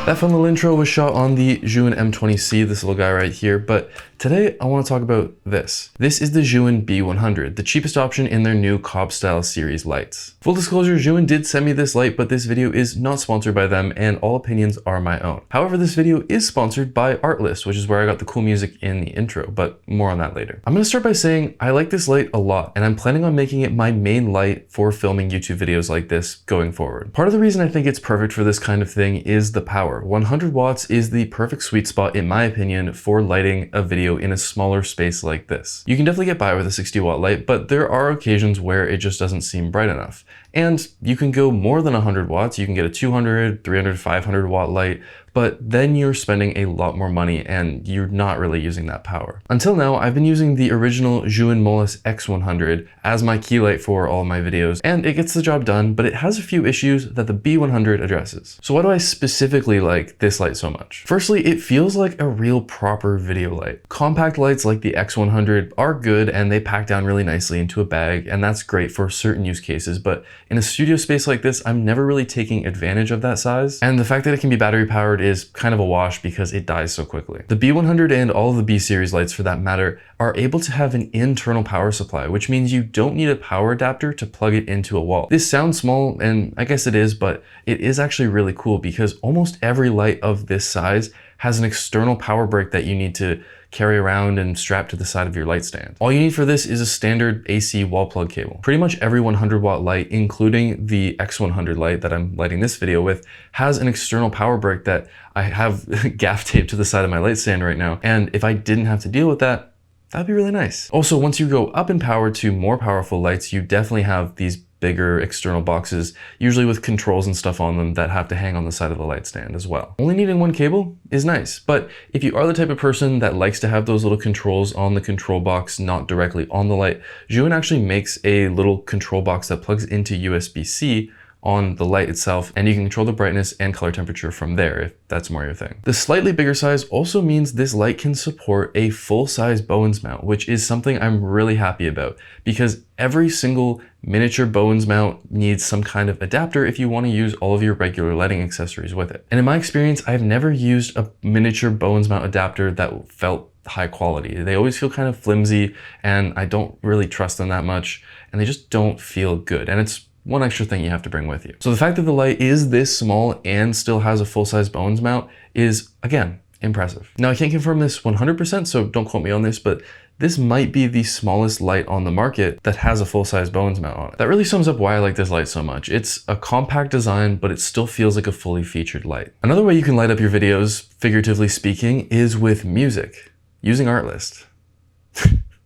That fun little intro was shot on the Zhiyun M20C, this little guy right here, but today I want to talk about this. This is the Zhiyun B100, the cheapest option in their new Cobb style series lights. Full disclosure, Zhiyun did send me this light, but this video is not sponsored by them and all opinions are my own. However, this video is sponsored by Artlist, which is where I got the cool music in the intro, but more on that later. I'm going to start by saying I like this light a lot and I'm planning on making it my main light for filming YouTube videos like this going forward. Part of the reason I think it's perfect for this kind of thing is the power. 100 watts is the perfect sweet spot, in my opinion, for lighting a video in a smaller space like this. You can definitely get by with a 60 watt light, but there are occasions where it just doesn't seem bright enough. And you can go more than 100 watts. You can get a 200, 300, 500 watt light, but then you're spending a lot more money and you're not really using that power. Until now, I've been using the original Zhiyun Molus X100 as my key light for all of my videos, and it gets the job done, but it has a few issues that the B100 addresses. So why do I specifically like this light so much? Firstly, it feels like a real proper video light. Compact lights like the X100 are good and they pack down really nicely into a bag, and that's great for certain use cases, but in a studio space like this, I'm never really taking advantage of that size. And the fact that it can be battery powered is kind of a wash because it dies so quickly. The B100 and all of the B series lights for that matter are able to have an internal power supply, which means you don't need a power adapter to plug it into a wall. This sounds small, and I guess it is, but it is actually really cool because almost every light of this size has an external power brick that you need to carry around and strap to the side of your light stand. All you need for this is a standard AC wall plug cable. Pretty much every 100 watt light, including the X100 light that I'm lighting this video with, has an external power brick that I have gaff taped to the side of my light stand right now. And if I didn't have to deal with that, that'd be really nice. Also, once you go up in power to more powerful lights, you definitely have these bigger external boxes, usually with controls and stuff on them that have to hang on the side of the light stand as well. Only needing one cable is nice, but if you are the type of person that likes to have those little controls on the control box, not directly on the light, Zhiyun actually makes a little control box that plugs into USB-C on the light itself, and you can control the brightness and color temperature from there if that's more your thing. The slightly bigger size also means this light can support a full-size Bowens mount, which is something I'm really happy about because every single miniature Bowens mount needs some kind of adapter if you want to use all of your regular lighting accessories with it. And in my experience, I've never used a miniature Bowens mount adapter that felt high quality. They always feel kind of flimsy and I don't really trust them that much, and they just don't feel good. And it's one extra thing you have to bring with you. So the fact that the light is this small and still has a full-size Bowens mount is, again, impressive. Now I can't confirm this 100%, so don't quote me on this, but this might be the smallest light on the market that has a full-size Bowens mount on it. That really sums up why I like this light so much. It's a compact design, but it still feels like a fully featured light. Another way you can light up your videos, figuratively speaking, is with music, using Artlist.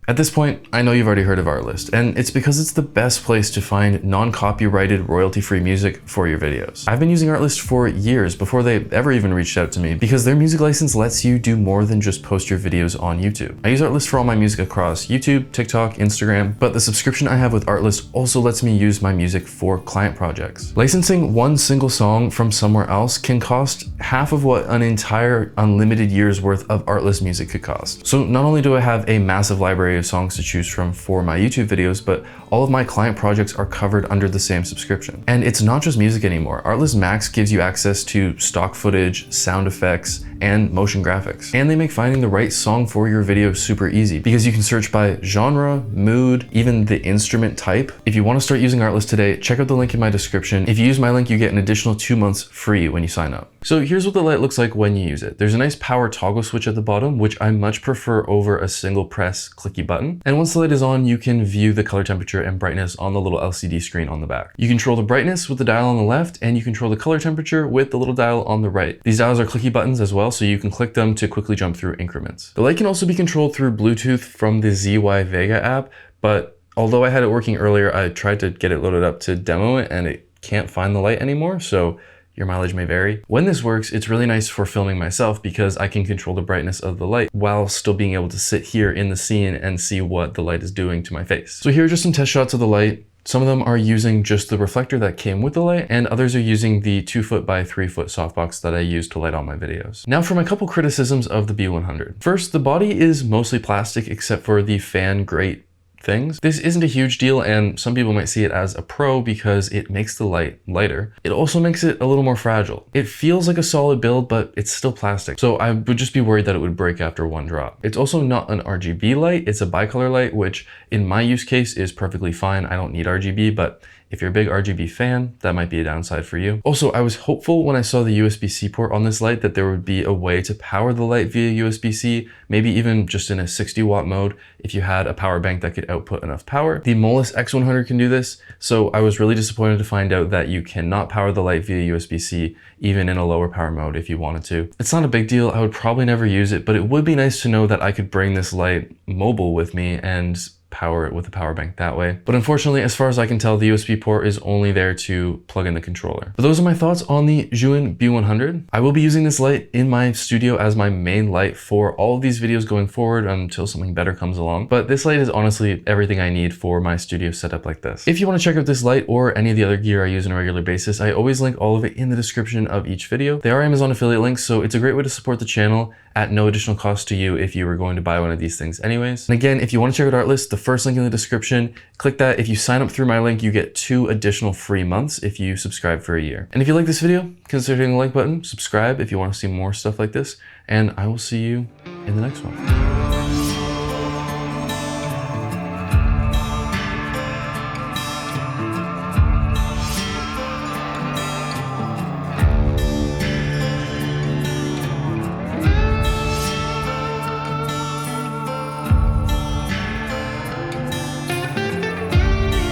At this point, I know you've already heard of Artlist, and it's because it's the best place to find non-copyrighted, royalty-free music for your videos. I've been using Artlist for years before they ever even reached out to me because their music license lets you do more than just post your videos on YouTube. I use Artlist for all my music across YouTube, TikTok, Instagram, but the subscription I have with Artlist also lets me use my music for client projects. Licensing one single song from somewhere else can cost half of what an entire unlimited year's worth of Artlist music could cost. So not only do I have a massive library of songs to choose from for my YouTube videos, but all of my client projects are covered under the same subscription. And it's not just music anymore. Artlist Max gives you access to stock footage, sound effects, and motion graphics. And they make finding the right song for your video super easy because you can search by genre, mood, even the instrument type. If you want to start using Artlist today, check out the link in my description. If you use my link, you get an additional 2 months free when you sign up. So here's what the light looks like when you use it. There's a nice power toggle switch at the bottom, which I much prefer over a single press clicky button. And once the light is on, you can view the color temperature and brightness on the little LCD screen on the back. You control the brightness with the dial on the left, and you control the color temperature with the little dial on the right. These dials are clicky buttons as well, so you can click them to quickly jump through increments. The light can also be controlled through Bluetooth from the ZY Vega app, but although I had it working earlier, I tried to get it loaded up to demo it and it can't find the light anymore, so your mileage may vary. When this works, it's really nice for filming myself because I can control the brightness of the light while still being able to sit here in the scene and see what the light is doing to my face. So here are just some test shots of the light. Some of them are using just the reflector that came with the light, and others are using the 2 foot by 3 foot softbox that I use to light all my videos. Now for my couple criticisms of the B100. First, the body is mostly plastic except for the fan grate things. This isn't a huge deal, and some people might see it as a pro because it makes the light lighter. It also makes it a little more fragile. It feels like a solid build, but it's still plastic. So I would just be worried that it would break after one drop. It's also not an RGB light, it's a bicolor light, which in my use case is perfectly fine. I don't need RGB, but if you're a big RGB fan, that might be a downside for you. Also, I was hopeful when I saw the USB-C port on this light that there would be a way to power the light via USB-C, maybe even just in a 60-watt mode if you had a power bank that could output enough power. The Moelis X100 can do this, so I was really disappointed to find out that you cannot power the light via USB-C even in a lower power mode if you wanted to. It's not a big deal, I would probably never use it, but it would be nice to know that I could bring this light mobile with me and power it with a power bank that way. But unfortunately, as far as I can tell, the USB port is only there to plug in the controller. But those are my thoughts on the Zhiyun B100. I will be using this light in my studio as my main light for all of these videos going forward until something better comes along. But this light is honestly everything I need for my studio setup like this. If you want to check out this light or any of the other gear I use on a regular basis, I always link all of it in the description of each video. They are Amazon affiliate links, so it's a great way to support the channel at no additional cost to you if you were going to buy one of these things anyways. And again, if you want to check out Artlist, the first link in the description, click that. If you sign up through my link, you get 2 additional free months if you subscribe for a year. And if you like this video, consider hitting the like button, subscribe if you want to see more stuff like this, and I will see you in the next one.